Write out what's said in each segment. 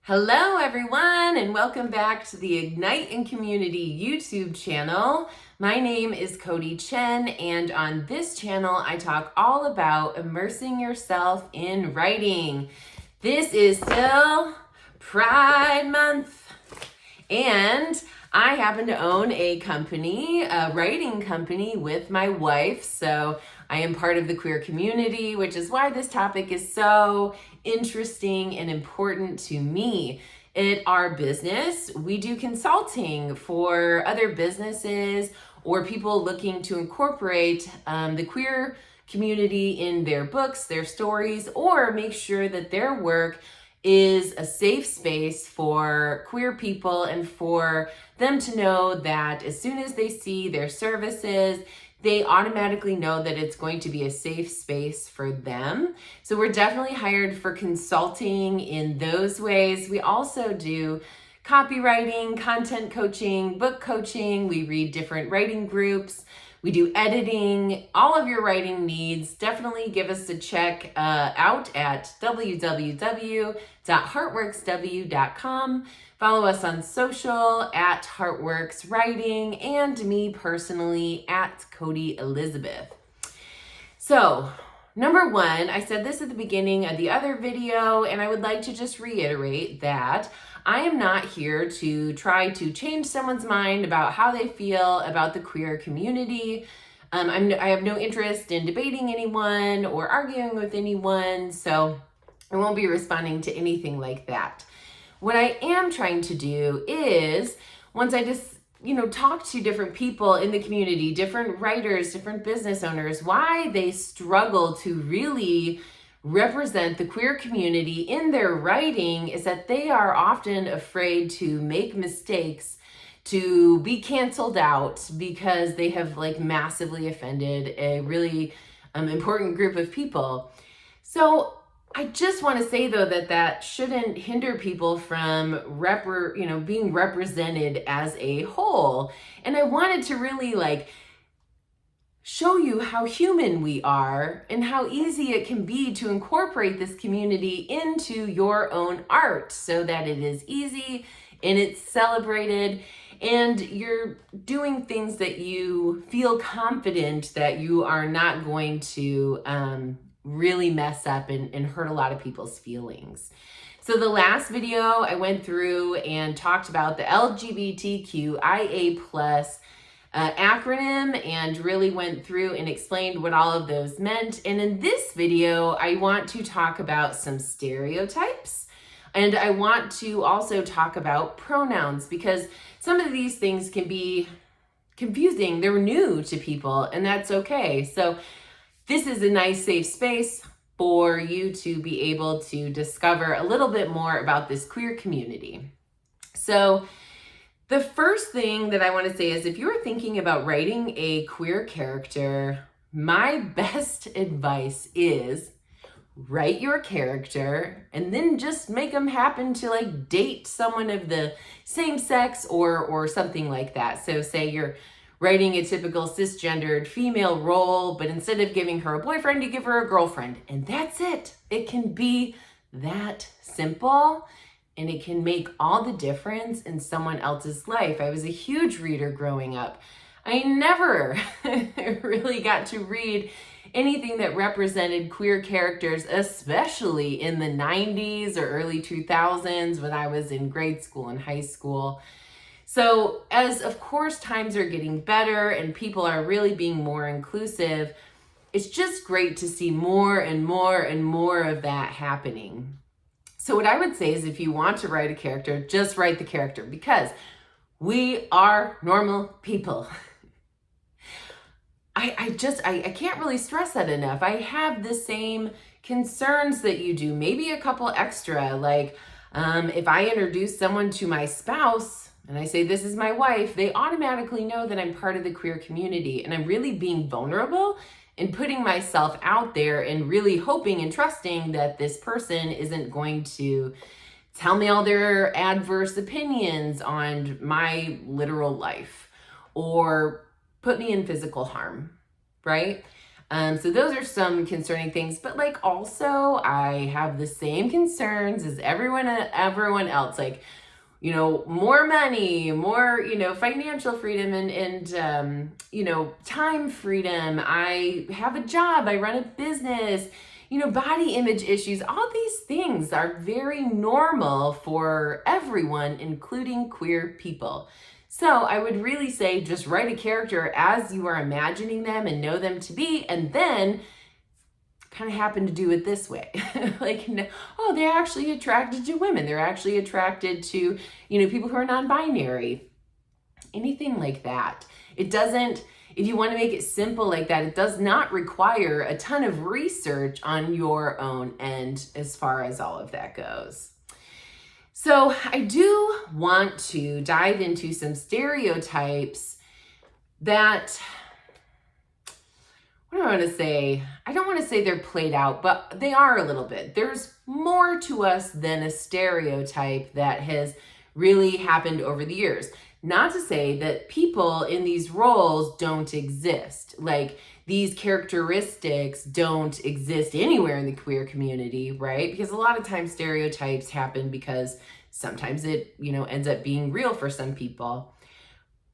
Hello everyone, and welcome back to the Ignite in Community YouTube channel. My name is Codi Chen, and on this channel I talk all about immersing yourself in writing. This is still Pride Month, and I happen to own a company, a writing company with my wife, so I am part of the queer community, which is why this topic is so interesting and important to me. At our business, we do consulting for other businesses or people looking to incorporate the queer community in their books, their stories, or make sure that their work is a safe space for queer people and for them to know that as soon as they see their services, they automatically know that it's going to be a safe space for them. So we're definitely hired for consulting in those ways. We also do copywriting, content coaching, book coaching. We read different writing groups. We do editing. All of your writing needs, definitely give us a check out at www.heartworksw.com. Follow us on social at Heartworks Writing, and me personally at Codi Elizabeth. So, number one, I said this at the beginning of the other video, and I would like to just reiterate that I am not here to try to change someone's mind about how they feel about the queer community. I have no interest in debating anyone or arguing with anyone, so I won't be responding to anything like that. What I am trying to do is, once I just, talk to different people in the community, different writers, different business owners, why they struggle to really represent the queer community in their writing is that they are often afraid to make mistakes, to be canceled out because they have massively offended a really important group of people. So I just want to say though that shouldn't hinder people from being represented as a whole. And I wanted to really show you how human we are and how easy it can be to incorporate this community into your own art so that it is easy and it's celebrated and you're doing things that you feel confident that you are not going to really mess up and hurt a lot of people's feelings. So the last video I went through and talked about the LGBTQIA+ acronym and really went through and explained what all of those meant. And in this video, I want to talk about some stereotypes. And I want to also talk about pronouns because some of these things can be confusing. They're new to people, and that's okay. So this is a nice safe space for you to be able to discover a little bit more about this queer community. So the first thing that I want to say is if you're thinking about writing a queer character, my best advice is write your character and then just make them happen to date someone of the same sex or something like that. So say you're writing a typical cisgendered female role, but instead of giving her a boyfriend, you give her a girlfriend. And that's it. It can be that simple, and it can make all the difference in someone else's life. I was a huge reader growing up. I never really got to read anything that represented queer characters, especially in the 90s or early 2000s when I was in grade school and high school. So as of course times are getting better and people are really being more inclusive, it's just great to see more and more and more of that happening. So what I would say is if you want to write a character, just write the character because we are normal people. I can't really stress that enough. I have the same concerns that you do, maybe a couple extra, if I introduce someone to my spouse and I say, this is my wife, they automatically know that I'm part of the queer community and I'm really being vulnerable and putting myself out there and really hoping and trusting that this person isn't going to tell me all their adverse opinions on my literal life or put me in physical harm, right? So those are some concerning things, but like also I have the same concerns as everyone else. Like, you know, more money, more, you know, financial freedom and you know, time freedom. I have a job, I run a business, you know, body image issues. All these things are very normal for everyone, including queer people. So I would really say just write a character as you are imagining them and know them to be, and then kind of happen to do it this way. Like, oh, they're actually attracted to women. They're actually attracted to, you know, people who are non-binary. Anything like that. It doesn't, if you want to make it simple like that, it does not require a ton of research on your own end as far as all of that goes. So I do want to dive into some stereotypes that, what do I want to say? I don't want to say they're played out, but they are a little bit. There's more to us than a stereotype that has really happened over the years. Not to say that people in these roles don't exist. Like, these characteristics don't exist anywhere in the queer community, right? Because a lot of times stereotypes happen because sometimes it, you know, ends up being real for some people.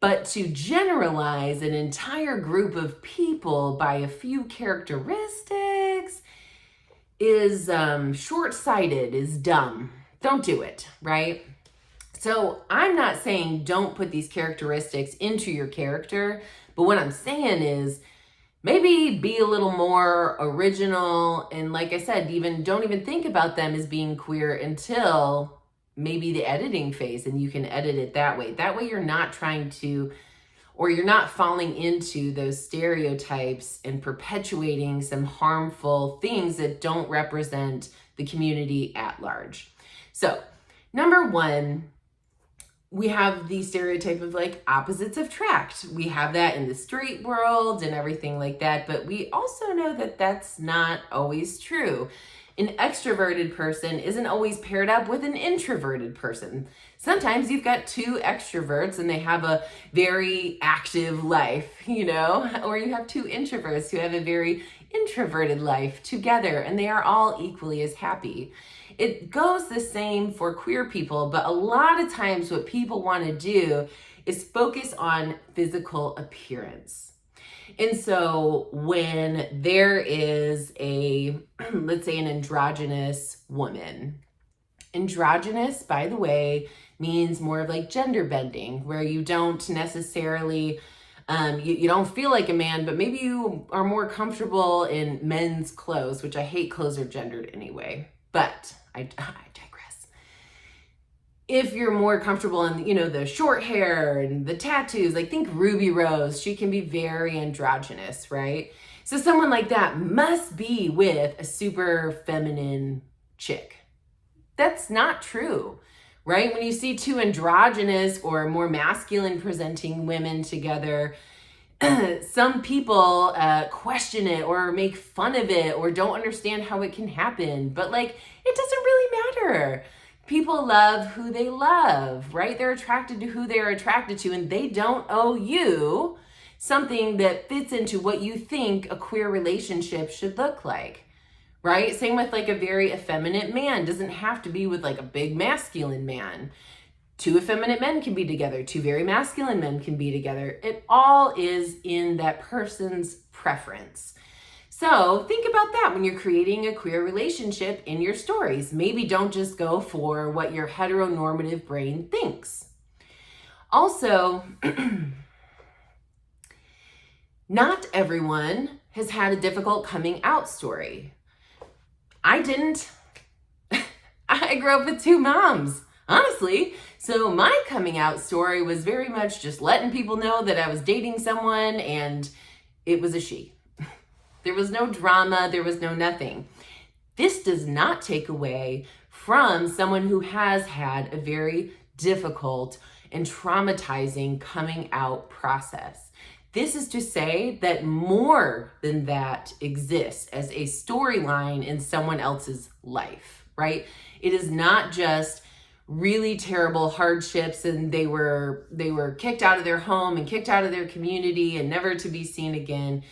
But to generalize an entire group of people by a few characteristics is short-sighted, is dumb. Don't do it, right? So I'm not saying don't put these characteristics into your character, but what I'm saying is maybe be a little more original. And like I said, don't even think about them as being queer until maybe the editing phase, and you can edit it that way. That way you're not trying to, or you're not falling into those stereotypes and perpetuating some harmful things that don't represent the community at large. So, number one, we have the stereotype of like opposites attract. We have that in the straight world and everything like that, but we also know that that's not always true. An extroverted person isn't always paired up with an introverted person. Sometimes you've got two extroverts and they have a very active life, you know, or you have two introverts who have a very introverted life together and they are all equally as happy. It goes the same for queer people, but a lot of times what people want to do is focus on physical appearance. And so when there is let's say an androgynous woman, androgynous, by the way, means more of like gender bending, where you don't necessarily, you don't feel like a man, but maybe you are more comfortable in men's clothes, which I hate clothes are gendered anyway. But I digress. If you're more comfortable in, you know, the short hair and the tattoos, like think Ruby Rose, she can be very androgynous, right? So someone like that must be with a super feminine chick. That's not true, right? When you see two androgynous or more masculine presenting women together, some people question it or make fun of it or don't understand how it can happen. But like, it doesn't really matter. People love who they love, right? They're attracted to who they're attracted to, and they don't owe you something that fits into what you think a queer relationship should look like, right? Same with like a very effeminate man. Doesn't have to be with like a big masculine man. Two effeminate men can be together. Two very masculine men can be together. It all is in that person's preference. So think about that when you're creating a queer relationship in your stories. Maybe don't just go for what your heteronormative brain thinks. Also, not everyone has had a difficult coming out story. I didn't. I grew up with two moms, honestly. So my coming out story was very much just letting people know that I was dating someone and it was a she. There was no drama, there was no nothing. This does not take away from someone who has had a very difficult and traumatizing coming out process. This is to say that more than that exists as a storyline in someone else's life, right? It is not just really terrible hardships and they were kicked out of their home and kicked out of their community and never to be seen again.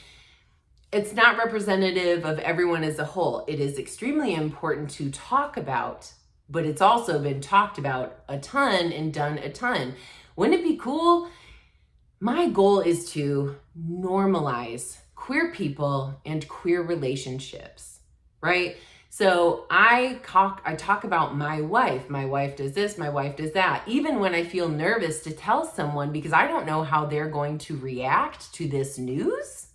it's not representative of everyone as a whole. It is extremely important to talk about, but it's also been talked about a ton and done a ton. Wouldn't it be cool? My goal is to normalize queer people and queer relationships, right? So I talk about my wife. My wife does this, my wife does that. Even when I feel nervous to tell someone because I don't know how they're going to react to this news,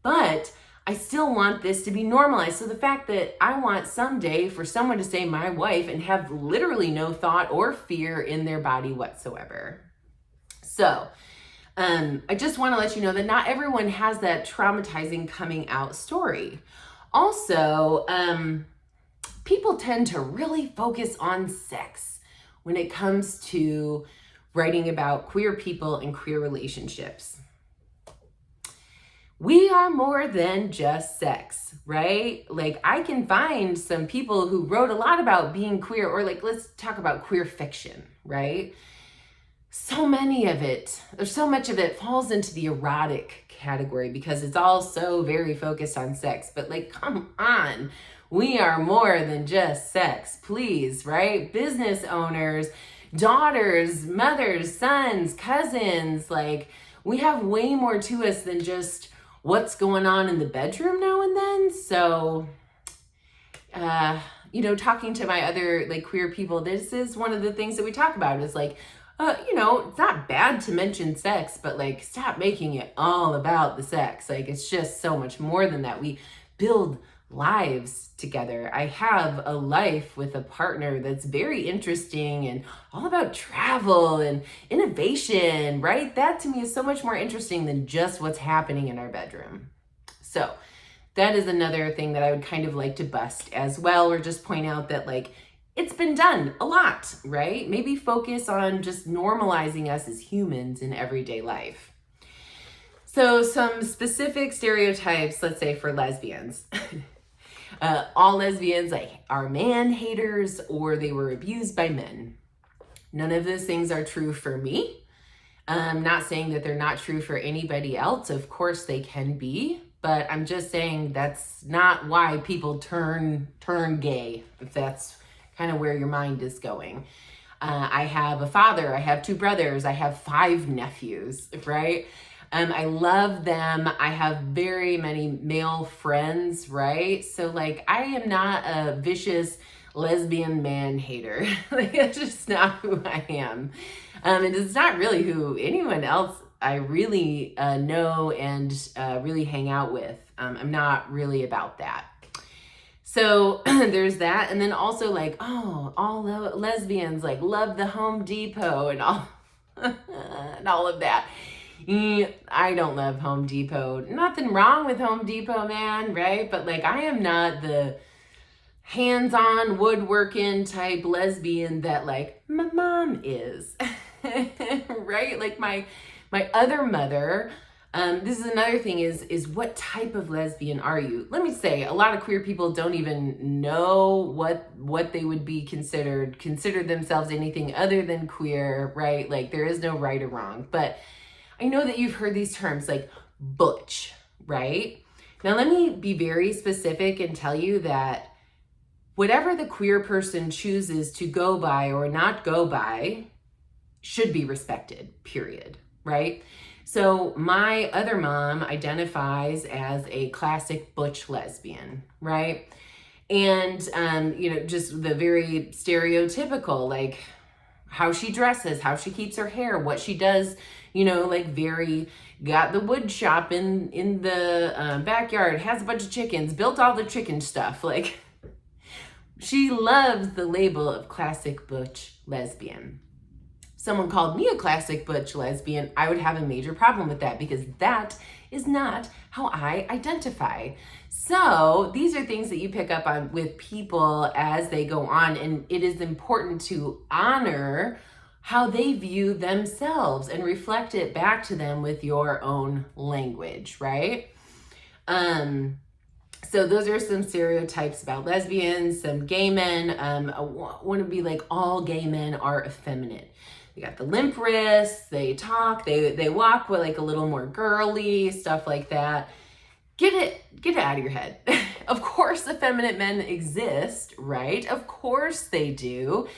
but I still want this to be normalized. So the fact that I want someday for someone to say my wife and have literally no thought or fear in their body whatsoever. So I just want to let you know that not everyone has that traumatizing coming out story. Also, people tend to really focus on sex when it comes to writing about queer people and queer relationships. We are more than just sex, right? Like I can find some people who wrote a lot about being queer, or like, let's talk about queer fiction, right? So many of it, or so much of it falls into the erotic category because it's all so very focused on sex. But like, come on, we are more than just sex, please, right? Business owners, daughters, mothers, sons, cousins, like we have way more to us than just what's going on in the bedroom now and then. So, talking to my other like queer people, this is one of the things that we talk about is like, it's not bad to mention sex, but like stop making it all about the sex. Like it's just so much more than that. We build lives together. I have a life with a partner that's very interesting and all about travel and innovation, right? That to me is so much more interesting than just what's happening in our bedroom. So that is another thing that I would kind of like to bust as well, or just point out that like, it's been done a lot, right? Maybe focus on just normalizing us as humans in everyday life. So some specific stereotypes, let's say for lesbians. All lesbians are man haters or they were abused by men. None of those things are true for me. I'm not saying that they're not true for anybody else. Of course they can be, but I'm just saying that's not why people turn gay, if that's kind of where your mind is going. I have a father, I have 2 brothers, I have 5 nephews, right? I love them. I have very many male friends, right? So like, I am not a vicious lesbian man hater. Like, that's just not who I am. And it's not really who anyone else I really know and really hang out with. I'm not really about that. So there's that. And then also like, all lesbians like love the Home Depot and all, and all of that. I don't love Home Depot. Nothing wrong with Home Depot, man, right? But like, I am not the hands-on woodworking type lesbian that like my mom is, right? Like my other mother, this is another thing is what type of lesbian are you? Let me say, a lot of queer people don't even know what they would be consider themselves anything other than queer, right? Like there is no right or wrong, but I know that you've heard these terms like butch, right? Now let me be very specific and tell you that whatever the queer person chooses to go by or not go by should be respected, period, right? So my other mom identifies as a classic butch lesbian, right? And, just the very stereotypical, like how she dresses, how she keeps her hair, what she does, like very, got the wood shop in the backyard, has a bunch of chickens, built all the chicken stuff. Like she loves the label of classic butch lesbian. Someone called me a classic butch lesbian, I would have a major problem with that because that is not how I identify. So these are things that you pick up on with people as they go on, and it is important to honor how they view themselves and reflect it back to them with your own language, right? So those are some stereotypes about lesbians, some gay men. Want to be like all gay men are effeminate. They got the limp wrists, they talk, they walk with like a little more girly, stuff like that. get it out of your head. Of course effeminate men exist, right? Of course they do.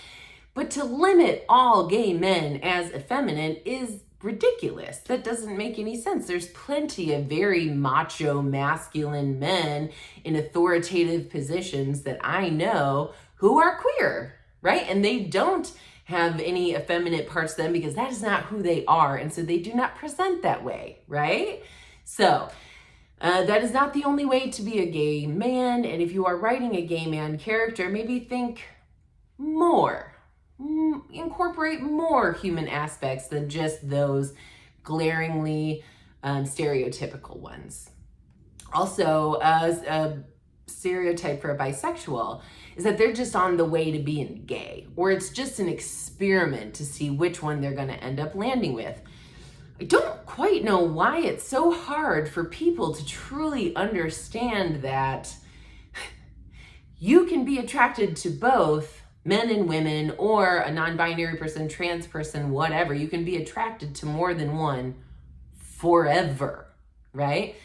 But to limit all gay men as effeminate is ridiculous. That doesn't make any sense. There's plenty of very macho, masculine men in authoritative positions that I know who are queer, right? And they don't have any effeminate parts to them because that is not who they are. And so they do not present that way, right? So that is not the only way to be a gay man. And if you are writing a gay man character, maybe think more. Incorporate more human aspects than just those glaringly stereotypical ones. Also, a stereotype for a bisexual is that they're just on the way to being gay, or it's just an experiment to see which one they're going to end up landing with. I don't quite know why it's so hard for people to truly understand that you can be attracted to both men and women, or a non-binary person, trans person, whatever. You can be attracted to more than one forever, right?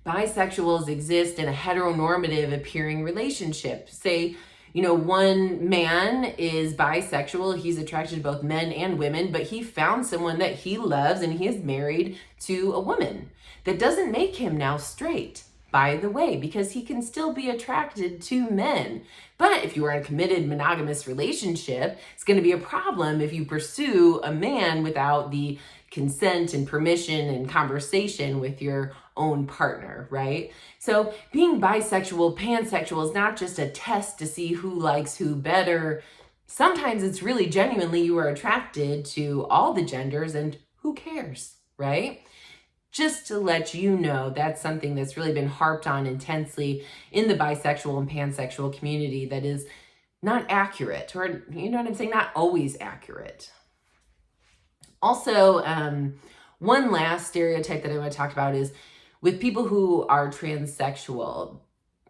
Bisexuals exist in a heteronormative appearing relationship. Say, one man is bisexual, he's attracted to both men and women, but he found someone that he loves and he is married to a woman. That doesn't make him now straight, by the way, because he can still be attracted to men. But if you are in a committed monogamous relationship, it's going to be a problem if you pursue a man without the consent and permission and conversation with your own partner, right? So being bisexual, pansexual is not just a test to see who likes who better. Sometimes it's really genuinely you are attracted to all the genders and who cares, right? Just to let you know, that's something that's really been harped on intensely in the bisexual and pansexual community that is not accurate, or you know what I'm saying, not always accurate. Also, one last stereotype that I want to talk about is with people who are transsexual,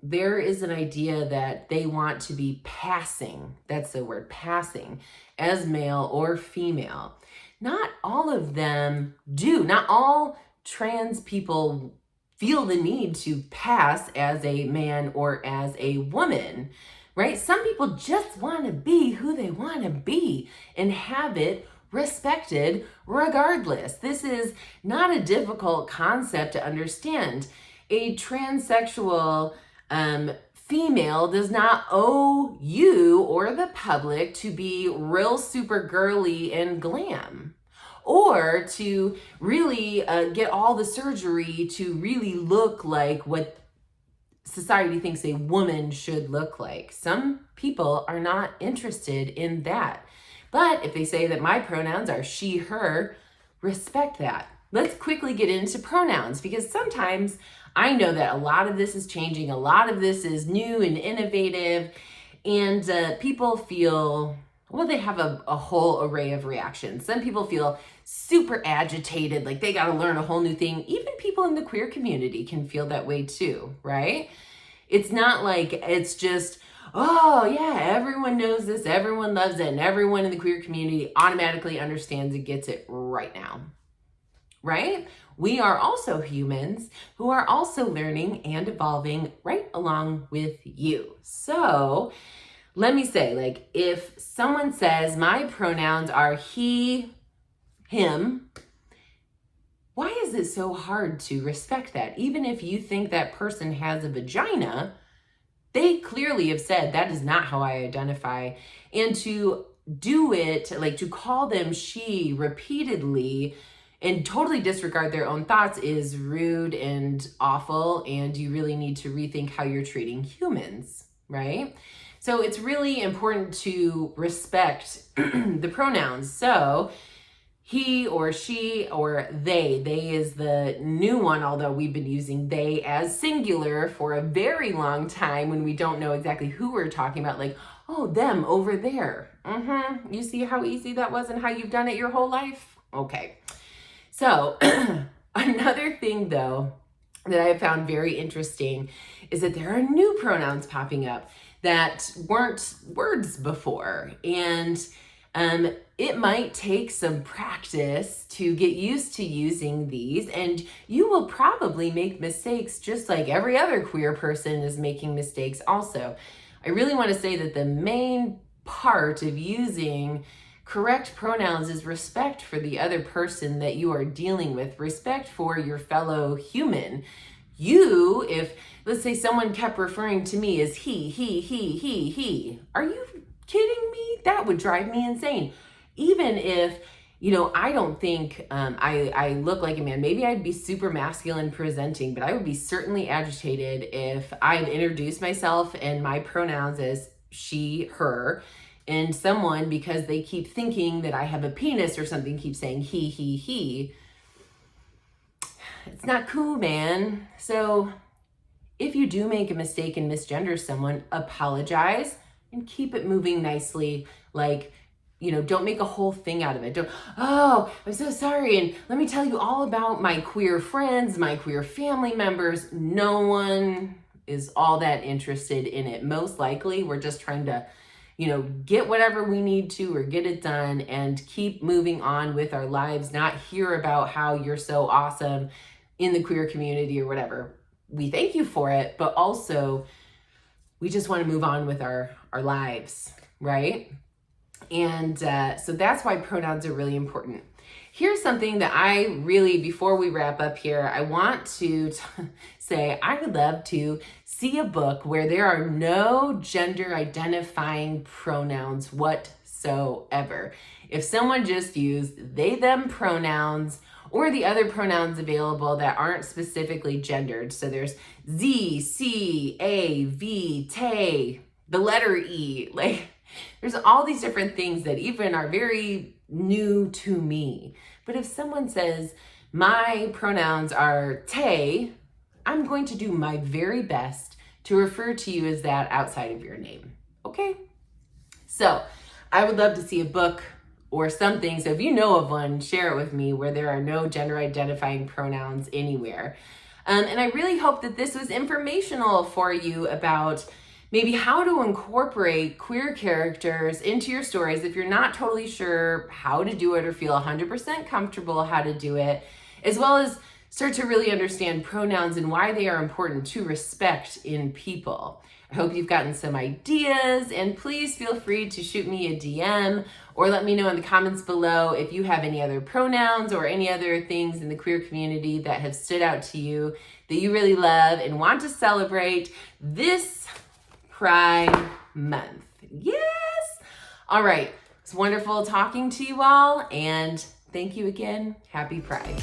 there is an idea that they want to be passing, that's the word, passing, as male or female. Not all of them do. Not all trans people feel the need to pass as a man or as a woman, right? Some people just want to be who they want to be and have it respected regardless. This is not a difficult concept to understand. A transsexual female does not owe you or the public to be real super girly and glam, or to really get all the surgery to really look like what society thinks a woman should look like. Some people are not interested in that. But if they say that my pronouns are she, her, respect that. Let's quickly get into pronouns, because sometimes I know that a lot of this is changing. A lot of this is new and innovative, and people feel, well, they have a whole array of reactions. Some people feel super agitated, like they got to learn a whole new thing. Even people in the queer community can feel that way too, right? It's not like it's just, oh yeah, everyone knows this, everyone loves it, and everyone in the queer community automatically understands and gets it right now, right? We are also humans who are also learning and evolving right along with you. So let me say, like, if someone says my pronouns are he, him, why is it so hard to respect that? Even if you think that person has a vagina, they clearly have said that is not how I identify. And to do it, like to call them she repeatedly and totally disregard their own thoughts is rude and awful. And you really need to rethink how you're treating humans, right? So it's really important to respect the pronouns. So he or she or they. They is the new one, although we've been using they as singular for a very long time when we don't know exactly who we're talking about, like, oh, them over there. You see how easy that was and how you've done it your whole life? Okay. So another thing, though, that I have found very interesting is that there are new pronouns popping up that weren't words before. And It might take some practice to get used to using these, and you will probably make mistakes just like every other queer person is making mistakes also. I really want to say that the main part of using correct pronouns is respect for the other person that you are dealing with, respect for your fellow human. If, let's say, someone kept referring to me as he, are you kidding me? That would drive me insane. Even if, I don't think I look like a man. Maybe I'd be super masculine presenting, but I would be certainly agitated if I'd introduced myself and my pronouns as she, her, and someone, because they keep thinking that I have a penis or something, keeps saying he. It's not cool, man. So if you do make a mistake and misgender someone, apologize and keep it moving nicely. Like, don't make a whole thing out of it. I'm so sorry. And let me tell you all about my queer friends, my queer family members. No one is all that interested in it. Most likely, we're just trying to, get whatever we need to or get it done and keep moving on with our lives, not hear about how you're so awesome in the queer community or whatever. We thank you for it, but also we just want to move on with our lives, right? And so that's why pronouns are really important. Here's something that I really, before we wrap up here, I want to say I would love to see a book where there are no gender identifying pronouns whatsoever. If someone just used they, them pronouns or the other pronouns available that aren't specifically gendered. So there's Z, C, A, V, te, the letter E, like there's all these different things that even are very new to me. But if someone says, my pronouns are te, I'm going to do my very best to refer to you as that outside of your name. Okay? So I would love to see a book or something. So if you know of one, share it with me where there are no gender identifying pronouns anywhere. And I really hope that this was informational for you about maybe how to incorporate queer characters into your stories if you're not totally sure how to do it or feel 100% comfortable how to do it, as well as start to really understand pronouns and why they are important to respect in people. I hope you've gotten some ideas, and please feel free to shoot me a DM or let me know in the comments below if you have any other pronouns or any other things in the queer community that have stood out to you that you really love and want to celebrate this Pride Month. Yes! All right. It's wonderful talking to you all, and thank you again. Happy Pride.